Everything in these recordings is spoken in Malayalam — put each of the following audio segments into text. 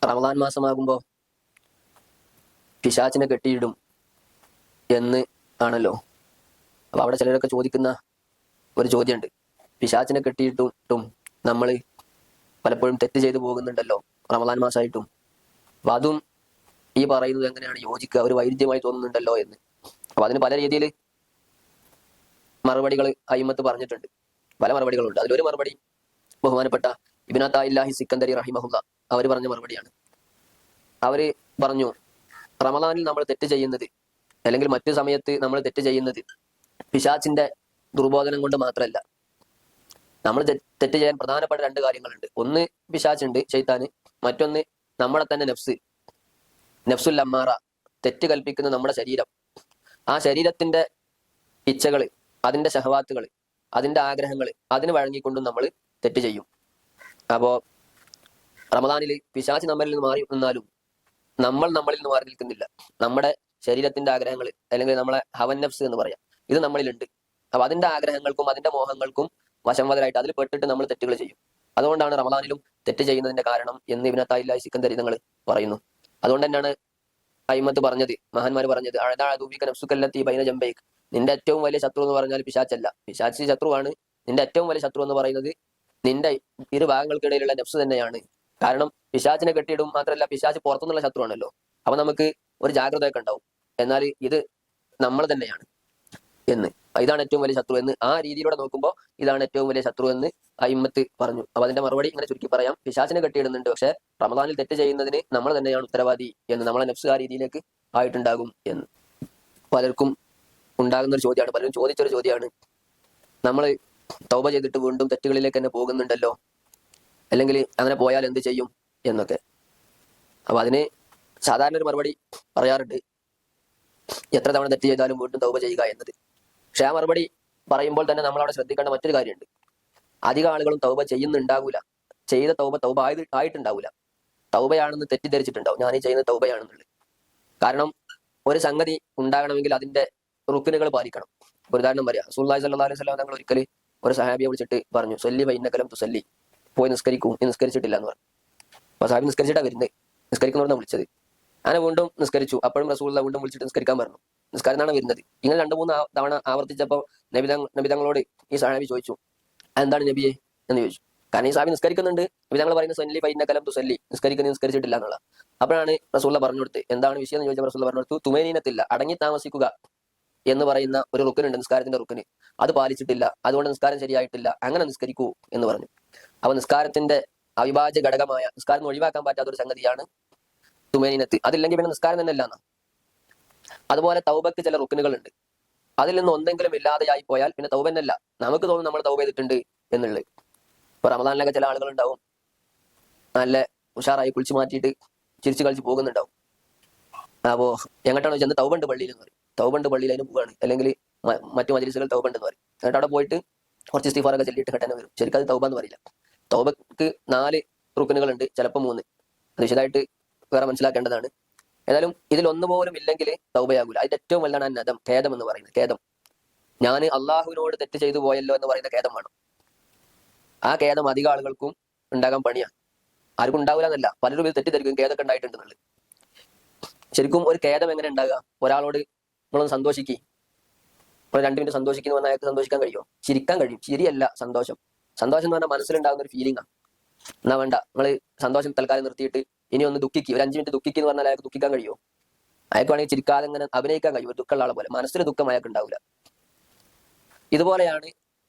റമദാൻ മാസമാകുമ്പോൾ പിശാചിനെ കെട്ടിയിടും എന്ന് ആണല്ലോ. അപ്പൊ അവിടെ ചിലരൊക്കെ ചോദിക്കുന്ന ഒരു ചോദ്യമുണ്ട്, പിശാചിനെ കെട്ടിയിട്ടും നമ്മൾ പലപ്പോഴും തെറ്റ് ചെയ്തു പോകുന്നുണ്ടല്ലോ റമദാൻ മാസമായിട്ടും. അപ്പൊ അതും ഈ പറയുന്നത് എങ്ങനെയാണ് യോജിക്കുക, ഒരു വൈരുദ്ധ്യമായി തോന്നുന്നുണ്ടല്ലോ എന്ന്. അപ്പൊ അതിന് പല രീതിയിൽ മറുപടികൾ അയിമത്ത് പറഞ്ഞിട്ടുണ്ട്, പല മറുപടികളുണ്ട്. അതിലൊരു മറുപടി ബഹുമാനപ്പെട്ട ഇബ്നു അത്താഇല്ലാഹി സിക്കന്ദരി റഹിമഹുല്ല അവർ പറഞ്ഞ മറുപടിയാണ്. അവര് പറഞ്ഞു, റമദാനിൽ നമ്മൾ തെറ്റ് ചെയ്യുന്നത് അല്ലെങ്കിൽ മറ്റു സമയത്ത് നമ്മൾ തെറ്റ് ചെയ്യുന്നത് പിശാചിന്റെ ദുർബോധനം കൊണ്ട് മാത്രമല്ല. നമ്മൾ തെറ്റ് ചെയ്യാൻ പ്രധാനപ്പെട്ട രണ്ട് കാര്യങ്ങളുണ്ട്. ഒന്ന് പിശാചുണ്ട്, ശൈത്താന്. മറ്റൊന്ന് നമ്മളെ തന്നെ നഫ്സുൽ അമ്മാറ, തെറ്റ് കൽപ്പിക്കുന്ന നമ്മുടെ ശരീരം. ആ ശരീരത്തിന്റെ ഇച്ഛകൾ, അതിന്റെ ശഹവാത്തുകൾ, അതിന്റെ ആഗ്രഹങ്ങൾ, അതിന് വഴങ്ങിക്കൊണ്ടും നമ്മൾ തെറ്റ് ചെയ്യും. അപ്പോ റമദാനിൽ പിശാച് നമ്മളിൽ നിന്ന് മാറി നിന്നാലും നമ്മൾ നമ്മളിൽ നിന്ന് മാറി നിൽക്കുന്നില്ല. നമ്മുടെ ശരീരത്തിന്റെ ആഗ്രഹങ്ങൾ അല്ലെങ്കിൽ നമ്മളെ ഹവൻ നഫ്സ് എന്ന് പറയാം, ഇത് നമ്മളിലുണ്ട്. അപ്പൊ അതിന്റെ ആഗ്രഹങ്ങൾക്കും അതിന്റെ മോഹങ്ങൾക്കും വശംവദരായിട്ട് അതിൽ പെട്ടിട്ട് നമ്മൾ തെറ്റുകൾ ചെയ്യും. അതുകൊണ്ടാണ് റമദാനിലും തെറ്റ് ചെയ്യുന്നതിന്റെ കാരണം എന്ന് ഇബ്നു അത്താഇല്ലാഹി സിക്കന്ദരി തങ്ങൾ പറയുന്നു. അതുകൊണ്ട് തന്നെയാണ് അയിമത്ത് പറഞ്ഞത്, മഹാന്മാർ പറഞ്ഞത്, നിന്റെ ഏറ്റവും വലിയ ശത്രു എന്ന് പറഞ്ഞാൽ പിശാച്ചല്ല. പിശാച്ച് ശത്രുവാണ്. നിന്റെ ഏറ്റവും വലിയ ശത്രു എന്ന് പറയുന്നത് നിന്റെ ഇരു ഭാഗങ്ങൾക്കിടയിലുള്ള നഫ്സ് തന്നെയാണ്. കാരണം പിശാച്ചിനെ കെട്ടിയിടും മാത്രമല്ല, പിശാച്ച് പുറത്തുനിന്നുള്ള ശത്രുവാണല്ലോ. അപ്പൊ നമുക്ക് ഒരു ജാഗ്രതയൊക്കെ ഉണ്ടാവും. എന്നാൽ ഇത് നമ്മൾ തന്നെയാണ് എന്ന്, ഇതാണ് ഏറ്റവും വലിയ ശത്രു എന്ന്, ആ രീതിയിലൂടെ നോക്കുമ്പോൾ ഇതാണ് ഏറ്റവും വലിയ ശത്രു എന്ന് അയിമത്ത് പറഞ്ഞു. അപ്പൊ അതിന്റെ മറുപടി ഇങ്ങനെ ചുരുക്കി പറയാം, പിശാച്ചിനെ കെട്ടിയിടുന്നുണ്ട്, പക്ഷെ റമദാനിൽ തെറ്റ് ചെയ്യുന്നതിന് നമ്മൾ തന്നെയാണ് ഉത്തരവാദി എന്ന്, നമ്മളെ നഫ്സ് ആ രീതിയിലേക്ക് ആയിട്ടുണ്ടാകും എന്ന് പലർക്കും ഉണ്ടാകുന്ന ഒരു ചോദ്യമാണ്. പലരും ചോദിച്ചൊരു ചോദ്യമാണ്, നമ്മൾ തൗബ ചെയ്തിട്ട് വീണ്ടും തെറ്റുകളിലേക്ക് തന്നെ പോകുന്നുണ്ടല്ലോ, അല്ലെങ്കിൽ അങ്ങനെ പോയാൽ എന്ത് ചെയ്യും എന്നൊക്കെ. അപ്പൊ അതിന് സാധാരണ ഒരു മറുപടി പറയാറുണ്ട്, എത്ര തവണ തെറ്റ് ചെയ്താലും വീണ്ടും തൗബ ചെയ്യുക എന്നത്. പക്ഷെ ആ മറുപടി പറയുമ്പോൾ തന്നെ നമ്മൾ അവിടെ ശ്രദ്ധിക്കേണ്ട മറ്റൊരു കാര്യമുണ്ട്. അധികം ആളുകളും തൗബ ചെയ്യുന്നുണ്ടാകൂല, ചെയ്ത തൗബ ആയിട്ടുണ്ടാവൂല, തൗബയാണെന്ന് തെറ്റിദ്ധരിച്ചിട്ടുണ്ടാവും, ഞാൻ ഈ ചെയ്യുന്ന തൗബയാണെന്നുള്ളത്. കാരണം ഒരു സംഗതി ഉണ്ടാകണമെങ്കിൽ അതിന്റെ റുക്കിനുകൾ പാലിക്കണം. ഒരു ഉദാഹരണം പറയാം, റസൂലുള്ളാഹി സ്വല്ലല്ലാഹു അലൈഹി വസല്ലം തങ്ങൾ ഒരിക്കൽ ഒരു സഹാബിയെ വിളിച്ചിട്ട് പറഞ്ഞു, സല്ലി ഫഇന്നക ലം തുസല്ലി, പോയി നിസ്കരിക്കൂ, നീ നിസ്കരിച്ചിട്ടില്ല എന്ന് പറഞ്ഞു. അപ്പൊ സഹാബി നിസ്കരിച്ചിട്ടാ വരുന്നത്, നിസ്കരിക്കുന്നവരെന്നാണ് വിളിച്ചത്. അങ്ങനെ വീണ്ടും നിസ്കരിച്ചു. അപ്പോഴും റസൂലുള്ളാഹി വീണ്ടും വിളിച്ചിട്ട് നിസ്കരിക്കാൻ പറഞ്ഞു. നിസ്കാരനാണ് വരുന്നത്. ഇങ്ങനെ 2-3 തവണ ആവർത്തിച്ചപ്പോൾ നബി തങ്ങളോട് ഈ സഹാബി ചോദിച്ചു, എന്താണ് നബിയെ എന്ന് ചോദിച്ചു. കാരണം ഈ സഹാബി നിസ്കരിക്കുന്നുണ്ട്, നബി തങ്ങൾ പറയുന്നത് സല്ലി ഫഇന്നക ലം തുസല്ലി, നിസ്കരിച്ചിട്ടില്ല എന്നുള്ള. അപ്പോഴാണ് റസൂലുള്ളാഹി പറഞ്ഞു കൊടുത്ത്, എന്താണ് വിഷയം എന്ന് ചോദിച്ചപ്പോൾ റസൂലുള്ളാഹി പറഞ്ഞു കൊടുത്തു, തുമൈനീനത്തില്ല, അടങ്ങി താമസിക്കുക എന്ന് പറയുന്ന ഒരു റുക്കനുണ്ട്, നിസ്കാരത്തിന്റെ റുക്കന്, അത് പാലിച്ചിട്ടില്ല, അതുകൊണ്ട് നിസ്കാരം ശരിയായിട്ടില്ല, അങ്ങനെ നിസ്കരിക്കൂ എന്ന് പറഞ്ഞു. അപ്പൊ നിസ്കാരത്തിന്റെ അവിഭാജ്യ ഘടകമായ, നിസ്കാരം ഒഴിവാക്കാൻ പറ്റാത്ത ഒരു സംഗതിയാണ് തുമൈനത്ത്. അതില്ലെങ്കിൽ പിന്നെ നിസ്കാരം തന്നെ അല്ലാന്ന്. അതുപോലെ തൗബക്ക് ചില റുക്കനുകളുണ്ട്, അതിൽ നിന്ന് ഒന്നെങ്കിലും ഇല്ലാതെയായി പോയാൽ പിന്നെ തൗബ തന്നെയല്ല. നമുക്ക് തോന്നും നമ്മൾ തൗബ ചെയ്തിട്ടുണ്ട് എന്നുള്ളത്. ഇപ്പൊ റമദാനിലൊക്കെ ചില ആളുകൾ ഉണ്ടാവും, നല്ല ഉഷാറായി കുളിച്ചു മാറ്റിയിട്ട് ചിരിച്ചു കളിച്ച് പോകുന്നുണ്ടാവും. അപ്പോ എങ്ങോട്ടാണോ ചെന്ന് തൗബണ്ട് പള്ളിയിൽ എന്ന് പറയും, തൗബണ്ട് പള്ളിയിൽ അതിന് പോവാണ്, അല്ലെങ്കിൽ മറ്റു മജ്‌ലിസുകൾ തൗബണ്ട് എന്ന് പറയും. എന്നിട്ട് അവിടെ പോയിട്ട് കുറച്ച് ഇസ്തിഗ്ഫാറൊക്കെ ചൊല്ലിയിട്ട് കെട്ടനെ വരും. ശരിക്കും അത് തൗബ എന്ന് പറയില്ല. തൗബക്ക് 4 റുക്കനുകളുണ്ട്, ചിലപ്പോൾ 3. അത് വിശദമായിട്ട് വേറെ മനസ്സിലാക്കേണ്ടതാണ്. ഏതായാലും ഇതിൽ ഒന്നുപോലും ഇല്ലെങ്കിൽ തൗബയാകൂല. അതിന്റെ ഏറ്റവും വലുതാണ് നദം, ഖേദം എന്ന് പറയുന്നത്. ഖേദം, ഞാൻ അള്ളാഹുവിനോട് തെറ്റ് ചെയ്തു പോയല്ലോ എന്ന് പറയുന്ന ഖേദം വേണം. ആ ഖേദം അധികം ആളുകൾക്കും ഉണ്ടാകാൻ പണിയാണ്. ആർക്കും ഉണ്ടാവില്ല എന്നല്ല, പലരും ഇത് തെറ്റിദ്ധരിക്കും ഖേദമൊക്കെ ഉണ്ടായിട്ടുണ്ടെന്നുള്ളത്. ശരിക്കും ഒരു ഖേദം എങ്ങനെ ഉണ്ടാകുക? ഒരാളോട് നമ്മളൊന്ന് സന്തോഷിക്കി, ഇപ്പോൾ 2 മിനിറ്റ് സന്തോഷിക്കുന്നു പറഞ്ഞാൽ അയാൾക്ക് സന്തോഷിക്കാൻ കഴിയുമോ? ചിരിക്കാൻ കഴിയും, ചിരിയല്ല സന്തോഷം. സന്തോഷം എന്ന് പറഞ്ഞാൽ മനസ്സിലുണ്ടാകുന്ന ഒരു ഫീലിംഗാണ്. എന്നാ വേണ്ട, നിങ്ങൾ സന്തോഷം തൽക്കാലം നിർത്തിയിട്ട് ഇനി ഒന്ന് ദുഃഖിക്ക്, ഒരു 5 മിനിറ്റ് ദുഃഖിക്ക് എന്ന് പറഞ്ഞാൽ അയാൾക്ക് ദുഃഖിക്കാൻ കഴിയുമോ? അയാൾക്ക് വേണമെങ്കിൽ ചിരിക്കാതെ ഇങ്ങനെ അഭിനയിക്കാൻ കഴിയും, ഒരു ദുഃഖമുള്ള ആളെ പോലെ. മനസ്സിൽ ദുഃഖം അയാൾക്ക് ഉണ്ടാവില്ല. ഇതുപോലെയാണ്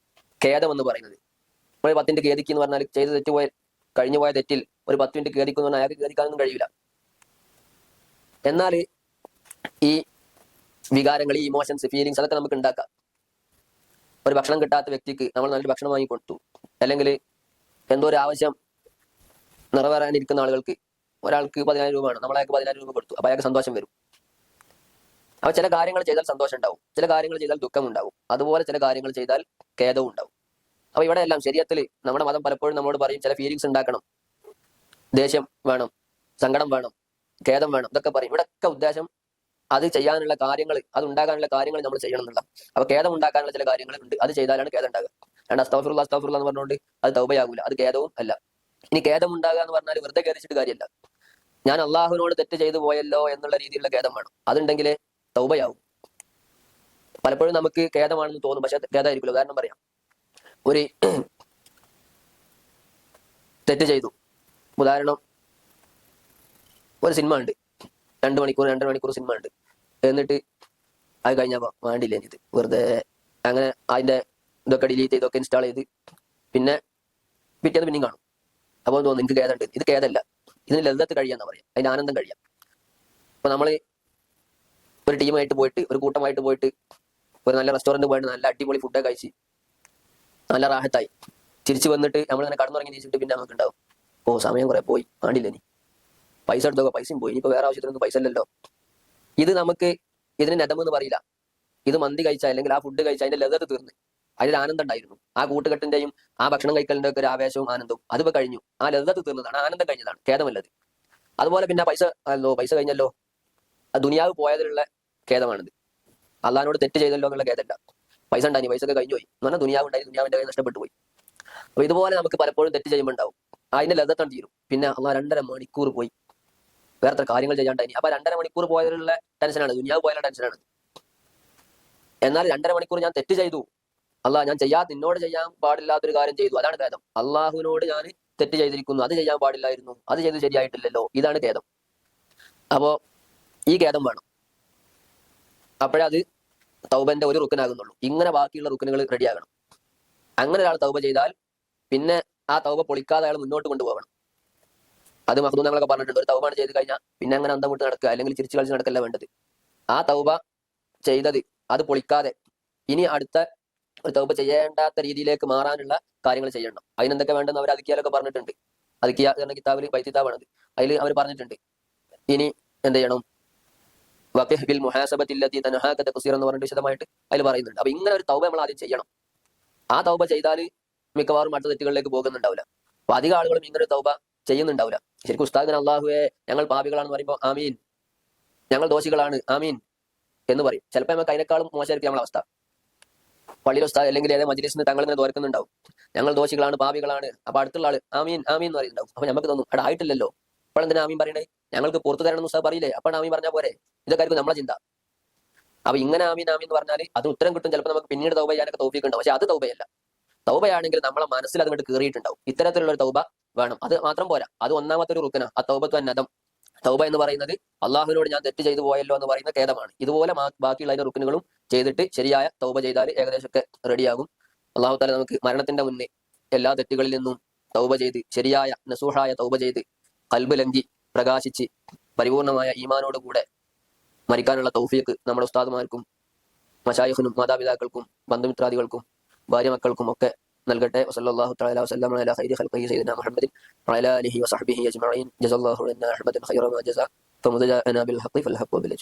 ഖേദം എന്ന് പറയുന്നത്. നമ്മൾ 10 മിനിറ്റ് ഖേദിക്ക് എന്ന് പറഞ്ഞാൽ ചെയ്ത് തെറ്റുപോയ, കഴിഞ്ഞു പോയ തെറ്റിൽ ഒരു 10 മിനിറ്റ് ഖേദിക്കുന്നു പറഞ്ഞാൽ അയാൾക്ക് ഖേദിക്കാനൊന്നും കഴിയില്ല. എന്നാൽ ഈ വികാരങ്ങൾ, ഈ ഇമോഷൻസ്, ഫീലിങ്സ് അതൊക്കെ നമുക്ക് ഉണ്ടാക്കാം. ഒരു ഭക്ഷണം കിട്ടാത്ത വ്യക്തിക്ക് നമ്മൾ നല്ലൊരു ഭക്ഷണം വാങ്ങിക്കൊടുത്തു, അല്ലെങ്കിൽ എന്തോ ഒരു ആവശ്യം നിറവേറാനിരിക്കുന്ന ആളുകൾക്ക്, ഒരാൾക്ക് 10,000 രൂപ ആണ്, നമ്മളയാൾക്ക് 10,000 രൂപ കൊടുത്തു, അപ്പൊ അയാൾക്ക് സന്തോഷം വരും. അപ്പൊ ചില കാര്യങ്ങൾ ചെയ്താൽ സന്തോഷം ഉണ്ടാവും, ചില കാര്യങ്ങൾ ചെയ്താൽ ദുഃഖം ഉണ്ടാവും, അതുപോലെ ചില കാര്യങ്ങൾ ചെയ്താൽ ഖേദവും ഉണ്ടാവും. അപ്പൊ ഇവിടെ എല്ലാം ശരീഅത്തിൽ നമ്മുടെ മതം പലപ്പോഴും നമ്മളോട് പറയും ചില ഫീലിങ്സ് ഉണ്ടാക്കണം, ദേഷ്യം വേണം, സങ്കടം വേണം, ഖേദം വേണം, ഇതൊക്കെ പറയും. ഇവിടെയൊക്കെ ഉദ്ദേശം അത് ചെയ്യാനുള്ള കാര്യങ്ങൾ, അത് ഉണ്ടാകാനുള്ള കാര്യങ്ങൾ നമ്മൾ ചെയ്യണം എന്നുള്ള. അപ്പൊ ഖേദം ഉണ്ടാക്കാനുള്ള ചില കാര്യങ്ങൾ ഉണ്ട്, അത് ചെയ്താലാണ് ഖേദം ഉണ്ടാകുക. രണ്ട് അസ്തഗ്ഫിറുല്ലാഹ് എന്ന് പറഞ്ഞുകൊണ്ട് അത് തൗബയാകൂല, അത് ഖേദവും അല്ല. ഇനി ഖേദം ഉണ്ടാകുക എന്ന് പറഞ്ഞാൽ വെറുതെ ഖേദിച്ചിട്ട് കാര്യമല്ല. ഞാൻ അള്ളാഹുവിനോട് തെറ്റ് ചെയ്തു പോയല്ലോ എന്നുള്ള രീതിയിലുള്ള ഖേദം വേണം. അതുണ്ടെങ്കിലേ തൗബയാവും. പലപ്പോഴും നമുക്ക് ഖേദമാണെന്ന് തോന്നും, പക്ഷെ ഖേദമായിരിക്കില്ല. ഉദാഹരണം പറയാം, ഒരു തെറ്റ് ചെയ്തു. ഉദാഹരണം, ഒരു സിനിമ ഉണ്ട്, 2 മണിക്കൂർ സിനിമ ഉണ്ട്. എന്നിട്ട് അത് കഴിഞ്ഞപ്പോ വേണ്ടില്ല ഇത് വെറുതെ അങ്ങനെ അതിന്റെ ഇതൊക്കെ ഡിലീറ്റ് ചെയ്തൊക്കെ ഇൻസ്റ്റാൾ ചെയ്ത് പിന്നെ പിറ്റേന്ന് പിന്നെയും കാണും. അപ്പോൾ തോന്നുന്നു നിങ്ങൾക്ക് ഖേദമുണ്ട്. ഇത് ഖേദമല്ല, ഇതിന് ലളിതത്ത് കഴിയാന്നാ പറയാം, അതിന്റെ ആനന്ദം കഴിയാം. അപ്പൊ നമ്മള് ഒരു ടീമായിട്ട് പോയിട്ട്, ഒരു കൂട്ടമായിട്ട് പോയിട്ട് ഒരു നല്ല റെസ്റ്റോറന്റ് പോയിട്ട് നല്ല അടിപൊളി ഫുഡൊക്കെ കഴിച്ച് നല്ല റാഹത്തായി തിരിച്ചു വന്നിട്ട് നമ്മളിങ്ങനെ കടന്നുറങ്ങി നീച്ചിട്ട് പിന്നെ നമുക്ക് ഉണ്ടാവും, ഓ സമയം കുറെ പോയി, വേണ്ടില്ല ഇനി പൈസ എടുത്തൊക്കെ പൈസയും പോയി, ഇനിയിപ്പോ വേറെ ആവശ്യത്തിനൊന്നും പൈസ ഇല്ലല്ലോ. ഇത് നമുക്ക് ഇതിന് നെതമെന്ന് പറയില്ല. ഇത് മന്തി കഴിച്ചാൽ അല്ലെങ്കിൽ ആ ഫുഡ് കഴിച്ചാൽ അതിന്റെ ലളിതത്ത് തീർന്ന് അതിൽ ആനന്ദം ഉണ്ടായിരുന്നു. ആ കൂട്ടുകെട്ടിന്റെയും ആ ഭക്ഷണം കഴിക്കലിന്റെ ഒക്കെ ഒരു ആവേശവും ആനന്ദവും അതിപ്പോ കഴിഞ്ഞു. ആ ലളിതത്ത് തീർന്നതാണ്, ആനന്ദം കഴിഞ്ഞതാണ്, ഖേദമല്ലത്. അതുപോലെ പിന്നെ പൈസ കഴിഞ്ഞല്ലോ, ആ ദുനിയാവ് പോയതിലുള്ള ഖേദമാണിത്. അള്ളഹാനോട് തെറ്റ് ചെയ്തല്ലോ എന്നുള്ള ഖേദമല്ല. പൈസ ഉണ്ടായി, പൈസ ഒക്കെ കഴിഞ്ഞു പോയി എന്ന് പറഞ്ഞാൽ ദുനിയാവ് ഉണ്ടായി, ദുനിയാവിന്റെ കയ്യിൽ നഷ്ടപ്പെട്ടു പോയി. അപ്പൊ ഇതുപോലെ നമുക്ക് പലപ്പോഴും തെറ്റ് ചെയ്യുമ്പോൾ ഉണ്ടാവും, അതിന്റെ ലളിതത്താണ് തീരും. പിന്നെ അള്ളാഹ് 2.5 മണിക്കൂർ പോയി വേറെ കാര്യങ്ങൾ ചെയ്യാണ്ടായി. അപ്പൊ 2.5 മണിക്കൂർ പോയതിലുള്ള ടെൻഷനാണ്, ദുനിയാവ് പോയാലുള്ള ടെൻഷനാണ്. എന്നാൽ 2.5 മണിക്കൂർ ഞാൻ തെറ്റ് ചെയ്തു, അള്ളാഹ് ഞാൻ നിന്നോട് ചെയ്യാൻ പാടില്ലാത്തൊരു കാര്യം ചെയ്തു, അതാണ് ഖേദം. അള്ളാഹുവിനോട് ഞാൻ തെറ്റ് ചെയ്തിരിക്കുന്നു, അത് ചെയ്യാൻ പാടില്ലായിരുന്നു, അത് ചെയ്ത് ശരിയായിട്ടില്ലല്ലോ, ഇതാണ് ഖേദം. അപ്പോ ഈ ഖേദം വേണം, അപ്പോഴേ അത് തൗബന്റെ ഒരു റുക്കനാകുന്നുള്ളൂ. ഇങ്ങനെ ബാക്കിയുള്ള റുക്കനുകൾ റെഡിയാകണം. അങ്ങനെ ഒരാൾ തൗബ ചെയ്താൽ പിന്നെ ആ തൗബ പൊളിക്കാതെ അയാൾ മുന്നോട്ട് കൊണ്ടുപോകണം. അത് മഹ്ദൂം നമ്മളൊക്കെ പറഞ്ഞിട്ടുണ്ട്, ഒരു തൗബാണ് ചെയ്ത് കഴിഞ്ഞാൽ പിന്നെ അങ്ങനെ അന്തം വിട്ട് നടക്കുക അല്ലെങ്കിൽ ചിരിച്ചു കളിച്ച് നടക്കല്ല വേണ്ടത്. ആ തൗബ ചെയ്തത് അത് പൊളിക്കാതെ ഇനി അടുത്ത ഒരു തൗബ ചെയ്യേണ്ടാത്ത രീതിയിലേക്ക് മാറാനുള്ള കാര്യങ്ങൾ ചെയ്യണം. അതിനെന്തൊക്കെ വേണ്ടെന്ന് അവർ അതിക്കിയാലൊക്കെ പറഞ്ഞിട്ടുണ്ട്. അതിക്കിയ എന്ന കിതാബിൽ ബൈത്തിത്താബാണത്, അതിൽ അവർ പറഞ്ഞിട്ടുണ്ട്. ഇനി എന്ത് ചെയ്യണം, വഖിഹ് ബിൽ മുഹാസബത്തില്ലത്തി തൻഹാക തഖ്സീർ എന്ന് പറഞ്ഞിട്ട് വിശദമായിട്ട് അതിൽ പറയുന്നുണ്ട്. അപ്പൊ ഇങ്ങനെ ഒരു തൗബ നമ്മൾ ആദ്യം ചെയ്യണം. ആ തൗബ ചെയ്താൽ മിക്കവാറും അടുത്ത തെറ്റുകളിലേക്ക് പോകുന്നുണ്ടാവില്ല. അപ്പൊ അധികം ആളുകളും ഇങ്ങനെ ഒരു തൗബ ചെയ്യുന്നുണ്ടാവില്ല. ശരിക്കും ഉസ്താദിന് അള്ളാഹുവെ ഞങ്ങൾ പാപികളാണെന്ന് പറയുമ്പോൾ ആമീൻ, ഞങ്ങൾ ദോഷികളാണ് ആമീൻ എന്ന് പറയും. ചിലപ്പോൾ നമുക്ക് അതിനേക്കാളും മോശമായിരിക്കും നമ്മളെ അവസ്ഥ. പള്ളിയിൽ ഉസ്താദ് അല്ലെങ്കിൽ ഏതെങ്കിലും മജ്‌ലിസിന് തങ്ങൾ ഇങ്ങനെ തോർക്കുന്നുണ്ടാവും, ഞങ്ങൾ ദോഷികളാണ് പാപികളാണ്. അപ്പൊ അടുത്തുള്ള ആള് ആമീൻ ആമീൻ എന്ന് പറയുന്നുണ്ടാവും. അപ്പൊ നമുക്ക് തോന്നും, അവിടെ ആയിട്ടില്ലല്ലോ, ഇപ്പോഴെന്തിനാ ആമീൻ പറയണേ, ഞങ്ങൾക്ക് പുറത്തു തരണം എന്ന് ഉസ്താദ് പറയില്ലേ, അപ്പോൾ ആമീൻ പറഞ്ഞാൽ പോരെ. ഇതൊക്കെ ആയിരിക്കും നമ്മളെ ചിന്ത. അപ്പൊ ഇങ്ങനെ ആമീൻ ആമീൻ എന്ന് പറഞ്ഞാൽ അത് ഉത്തരം കിട്ടും. ചിലപ്പോൾ നമുക്ക് പിന്നീട് തൗബ ചെയ്യാനൊക്കെ തൗഫീഖ് ഉണ്ടാവും. പക്ഷെ അത് തൗബയല്ല. തൗബയാണെങ്കിൽ നമ്മളെ മനസ്സിൽ അതുകൊണ്ട് കയറിയിട്ടുണ്ടാവും. ഇത്തരത്തിലുള്ള ഒരു തൗബ വേണം. അത് മാത്രം പോരാ, അത് ഒന്നാമത്തെ ഒരു റുക്കന. ആ തൗബത്തു അന്നദം, തൗബ എന്ന് പറയുന്നത് അള്ളാഹുവിനോട് ഞാൻ തെറ്റ് ചെയ്തു പോയല്ലോ എന്ന് പറയുന്ന ഖേദമാണ്. ഇതുപോലെ ബാക്കിയുള്ള അതിന്റെ റുക്കനുകളും ചെയ്തിട്ട് ശരിയായ തൗബ ചെയ്താൽ ഏകദേശമൊക്കെ റെഡിയാകും. അള്ളാഹു തആല നമുക്ക് മരണത്തിന്റെ മുന്നേ എല്ലാ തെറ്റുകളിൽ നിന്നും തൗബ ചെയ്ത് ശരിയായ നസൂഹായ തൗബ ചെയ്ത് ഖൽബ് ലംഘി പ്രകാശിച്ച് പരിപൂർണമായ ഈമാനോടുകൂടെ മരിക്കാനുള്ള തൗഫീഖ് നമ്മുടെ ഉസ്താദുമാർക്കും മശായിഖിനും മാതാപിതാക്കൾക്കും ബന്ധുമിത്രാദികൾക്കും ഭാര്യ മക്കൾക്കും ഒക്കെ നൽകട്ടെ. വസല്ലല്ലാഹു തആല വസല്ലമ അലാ ഖൈരി ഖൽഖിഹി സയ്യിദിനാ മുഹമ്മദിൻ വഅലാ ആലിഹി വസഹ്ബിഹി അജ്മഈൻ. ജസല്ലാഹു ലനാ അഹ്മദൻ ഖൈറ മാ ജസാ ഫമുദജഅനാ ബിൽ ഹഖ് ഫൽ ഹഖ് ബിൽ